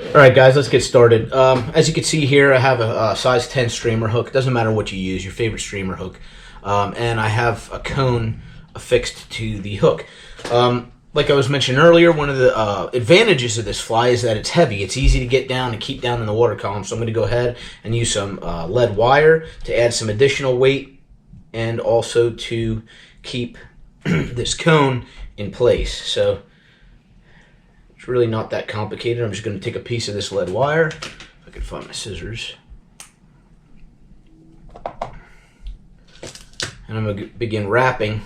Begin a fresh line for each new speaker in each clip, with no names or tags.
Alright guys, let's get started. As you can see here, I have a size 10 streamer hook. It doesn't matter what you use, your favorite streamer hook. And I have a cone affixed to the hook. Like I was mentioning earlier, one of the advantages of this fly is that it's heavy. It's easy to get down and keep down in the water column. So I'm going to go ahead and use some lead wire to add some additional weight and also to keep this cone in place. So it's really not that complicated. I'm just going to take a piece of this lead wire, if I can find my scissors, and I'm going to begin wrapping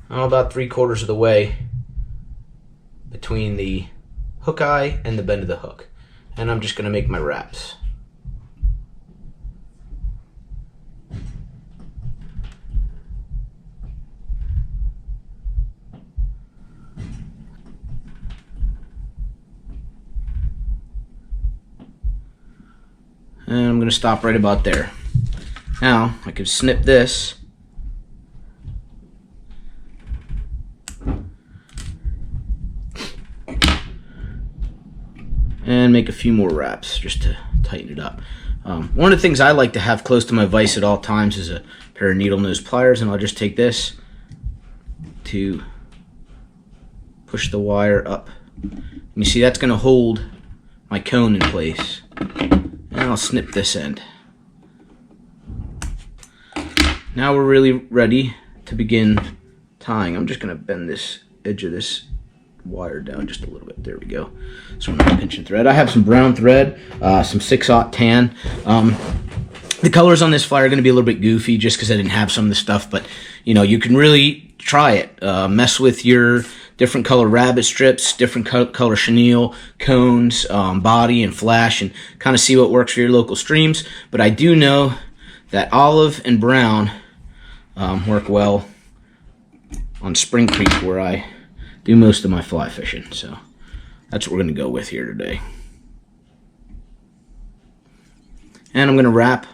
about 3/4 of the way between the hook eye and the bend of the hook. And I'm just going to make my wraps. And I'm going to stop right about there. Now, I can snip this. And make a few more wraps just to tighten it up. One of the things I like to have close to my vise at all times is a pair of needle nose pliers, and I'll just take this to push the wire up. And you see that's going to hold my cone in place. And I'll snip this end. Now we're really ready to begin tying. I'm just going to bend this edge of this wire down just a little bit. There we go. So I'm going to pinch and thread. I have some brown thread, some 6/0 tan. The colors on this fly are going to be a little bit goofy just because I didn't have some of the stuff, but you know, you can really try it. Mess with your different color rabbit strips, different color chenille, cones, body, and flash, and kind of see what works for your local streams. But I do know that olive and brown work well on Spring Creek, where I do most of my fly fishing. So that's what we're going to go with here today. And I'm going to wrap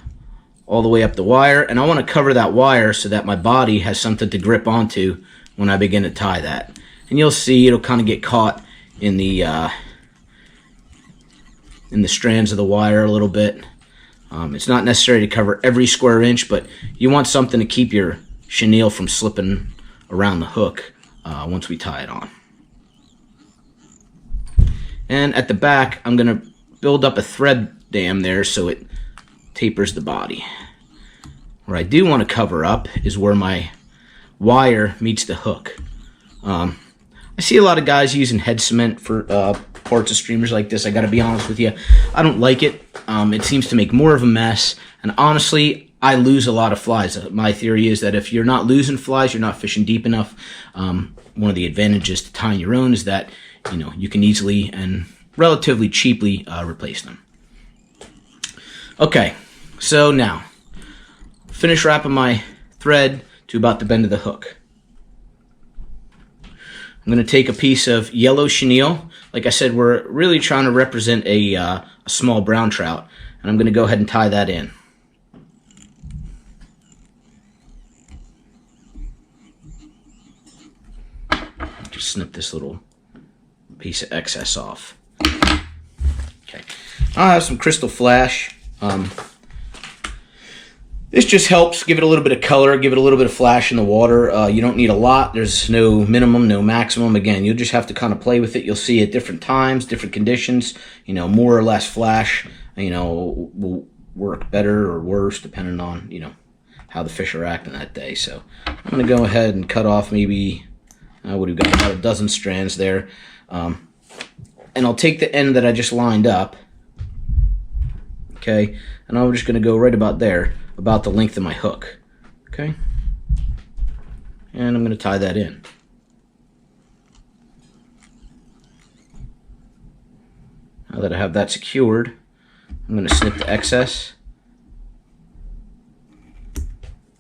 all the way up the wire, and I want to cover that wire so that my body has something to grip onto when I begin to tie that. And you'll see it'll kind of get caught in the strands of the wire a little bit. It's not necessary to cover every square inch, but you want something to keep your chenille from slipping around the hook once we tie it on. And at the back, I'm going to build up a thread dam there so it tapers the body. Where I do want to cover up is where my wire meets the hook. I see a lot of guys using head cement for parts of streamers like this. I got to be honest with you, I don't like it. It seems to make more of a mess, and honestly, I lose a lot of flies. My theory is that if you're not losing flies, you're not fishing deep enough. One of the advantages to tying your own is that you can easily and relatively cheaply replace them. Okay, so now finish wrapping my thread to about the bend of the hook. I'm going to take a piece of yellow chenille. Like I said, we're really trying to represent a small brown trout, and I'm going to go ahead and tie that in. Just snip this little piece of excess off. Okay, I have some crystal flash. This just helps give it a little bit of color, give it a little bit of flash in the water. You don't need a lot. There's no minimum, no maximum. Again, you'll just have to kind of play with it. You'll see at different times, different conditions, more or less flash, will work better or worse depending on, how the fish are acting that day. So I'm going to go ahead and cut off maybe, what do we got, about a dozen strands there. And I'll take the end that I just lined up, okay, and I'm just going to go right about there, about the length of my hook, okay? And I'm going to tie that in. Now that I have that secured, I'm going to snip the excess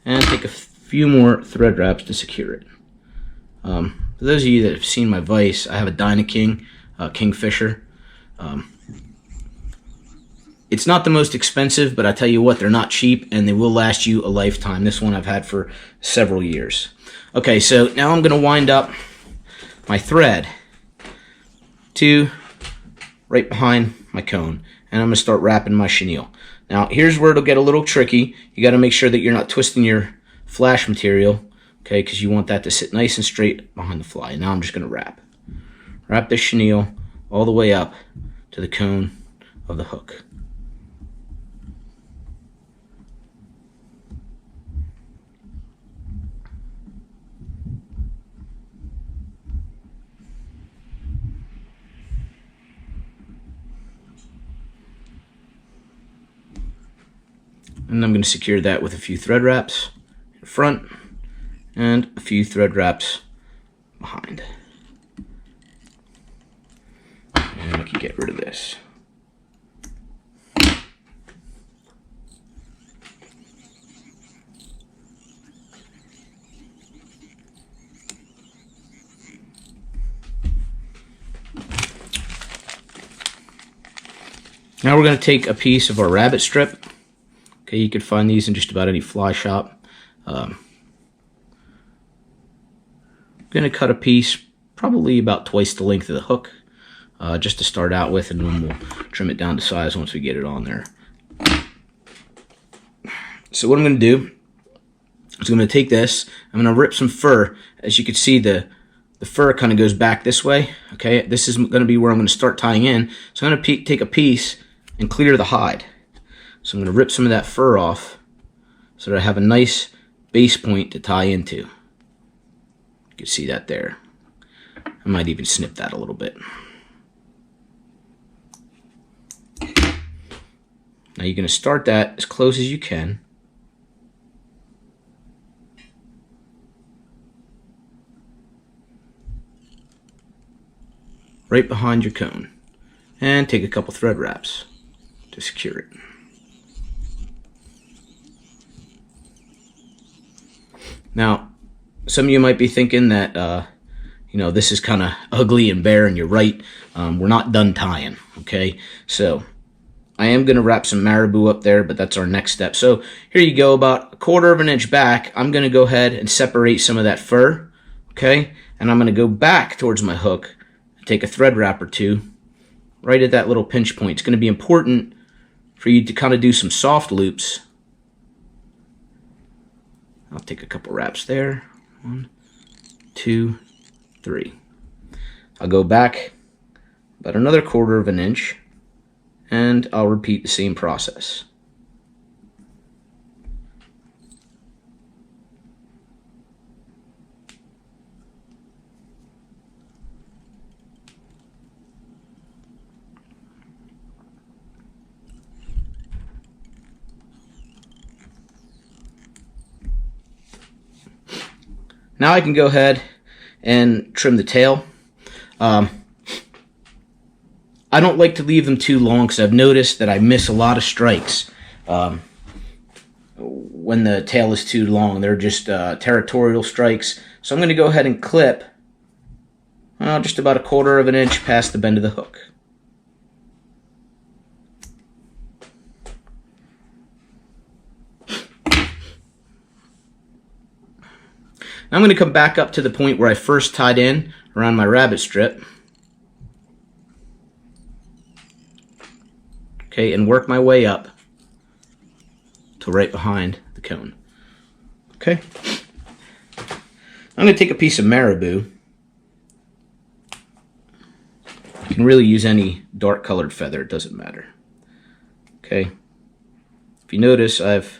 and take a few more thread wraps to secure it. For those of you that have seen my vise, I have a Dyna-King Kingfisher. It's not the most expensive, but I tell you what, they're not cheap, and they will last you a lifetime. This one I've had for several years. Okay, so now I'm going to wind up my thread to right behind my cone, and I'm going to start wrapping my chenille. Now here's where it'll get a little tricky. You got to make sure that you're not twisting your flash material, okay, because you want that to sit nice and straight behind the fly. Now I'm just going to wrap this chenille all the way up to the cone of the hook. And I'm going to secure that with a few thread wraps in front and a few thread wraps behind. And I can get rid of this. Now we're going to take a piece of our rabbit strip. Okay, you can find these in just about any fly shop. I'm going to cut a piece probably about twice the length of the hook, just to start out with, and then we'll trim it down to size once we get it on there. So what I'm going to do is I'm going to take this, I'm going to rip some fur. As you can see, the fur kind of goes back this way. Okay, this is going to be where I'm going to start tying in. So I'm going to take a piece and clear the hide. So I'm going to rip some of that fur off so that I have a nice base point to tie into. You can see that there. I might even snip that a little bit. Now you're going to start that as close as you can. Right behind your cone. And take a couple thread wraps to secure it. Now, some of you might be thinking that, this is kind of ugly and bare, and you're right. We're not done tying, okay? So I am going to wrap some marabou up there, but that's our next step. So here you go, about 1/4 of an inch back, I'm going to go ahead and separate some of that fur, okay? And I'm going to go back towards my hook and take a thread wrap or two right at that little pinch point. It's going to be important for you to kind of do some soft loops. I'll take a couple wraps there. 1, 2, 3. I'll go back about another 1/4 of an inch, and I'll repeat the same process. Now I can go ahead and trim the tail. I don't like to leave them too long because I've noticed that I miss a lot of strikes when the tail is too long. They're just territorial strikes. So I'm going to go ahead and clip just about 1/4 of an inch past the bend of the hook. Now I'm going to come back up to the point where I first tied in around my rabbit strip. Okay, and work my way up to right behind the cone. Okay. I'm going to take a piece of marabou. You can really use any dark colored feather, it doesn't matter. Okay. If you notice, I've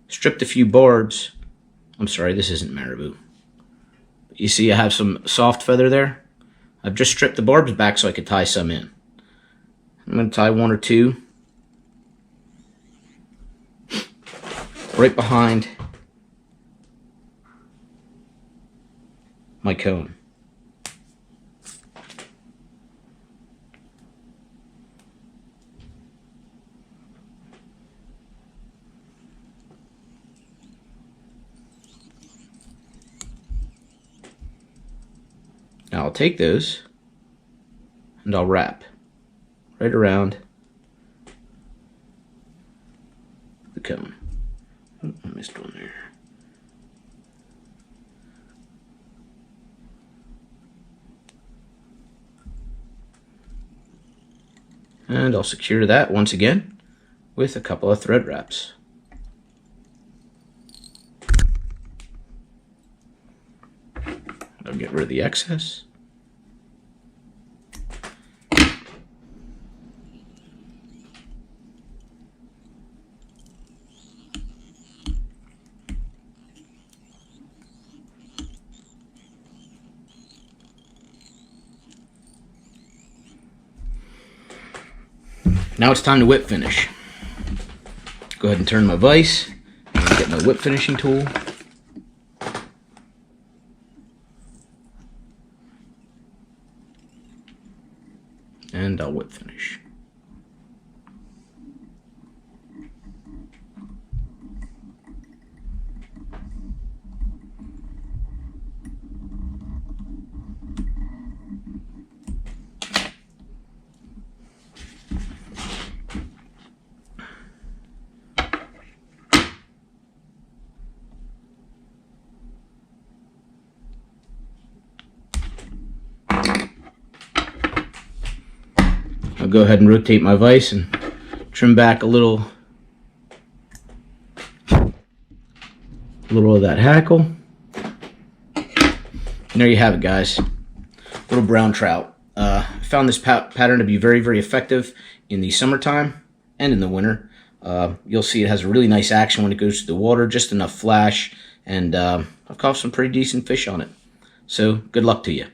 stripped a few barbs. I'm sorry, this isn't marabou. You see I have some soft feather there? I've just stripped the barbs back so I could tie some in. I'm going to tie 1 or 2 right behind my cone. Now I'll take those and I'll wrap right around the cone. Oh, I missed one there. And I'll secure that once again with a couple of thread wraps. I'll get rid of the excess. Now it's time to whip finish. Go ahead and turn my vise, and get my whip finishing tool. And I'll whip finish. I'll go ahead and rotate my vise and trim back a little of that hackle. And there you have it, guys. Little brown trout. I found this pattern to be very, very effective in the summertime and in the winter. You'll see it has a really nice action when it goes to the water, just enough flash, and I've caught some pretty decent fish on it. So good luck to you.